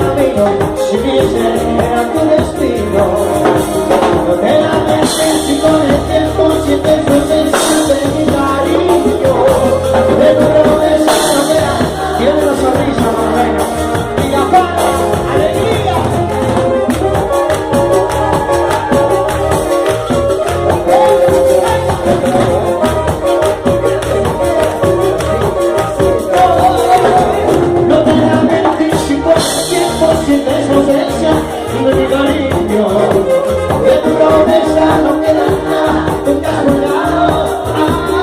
camino, si dice era tu destino. No te lamentes si con el tiempo sientes tu ausencia de mi cariño. De tu promesa no queda, tiene una sonrisa más buena. Y la paz, alegría. No te lamentes si con el tiempo sientes tu ausencia de mi cariño. De tu promesa no queda nada, nunca has jurado amor.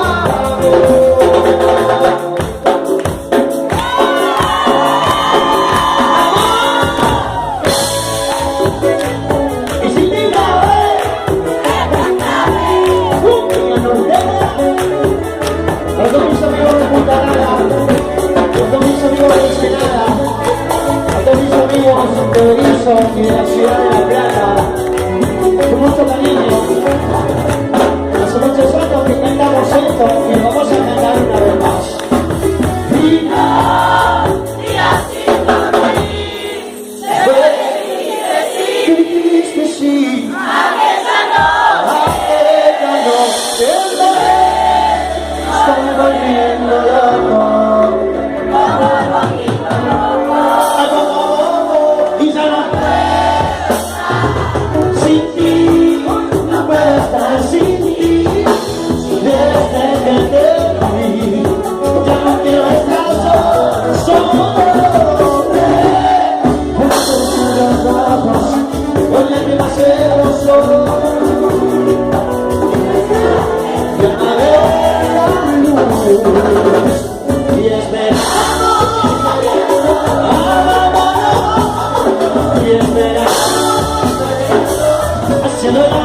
Y si te grabé, a todos mis amigos de Punta Cana, a todos mis amigos de Ensenada, a todos mis amigos de Berizo y de la ciudad de La Plata, con mucho cariño. Hace muchos años que cantamos esto y lo vamos a cantar una vez más. Y así dormí, se puede ¿Qué dijiste sí? aquella noche Aquella noche estoy volviendo loco. Y ya no puedo sin ti, no puedo estar sin ti. Desde que te vi, ya no quiero estar solo, solo. Juntos en los ojos, con el que más hermoso. Ya no veo la luz y esperamos, y esperamos haciendo la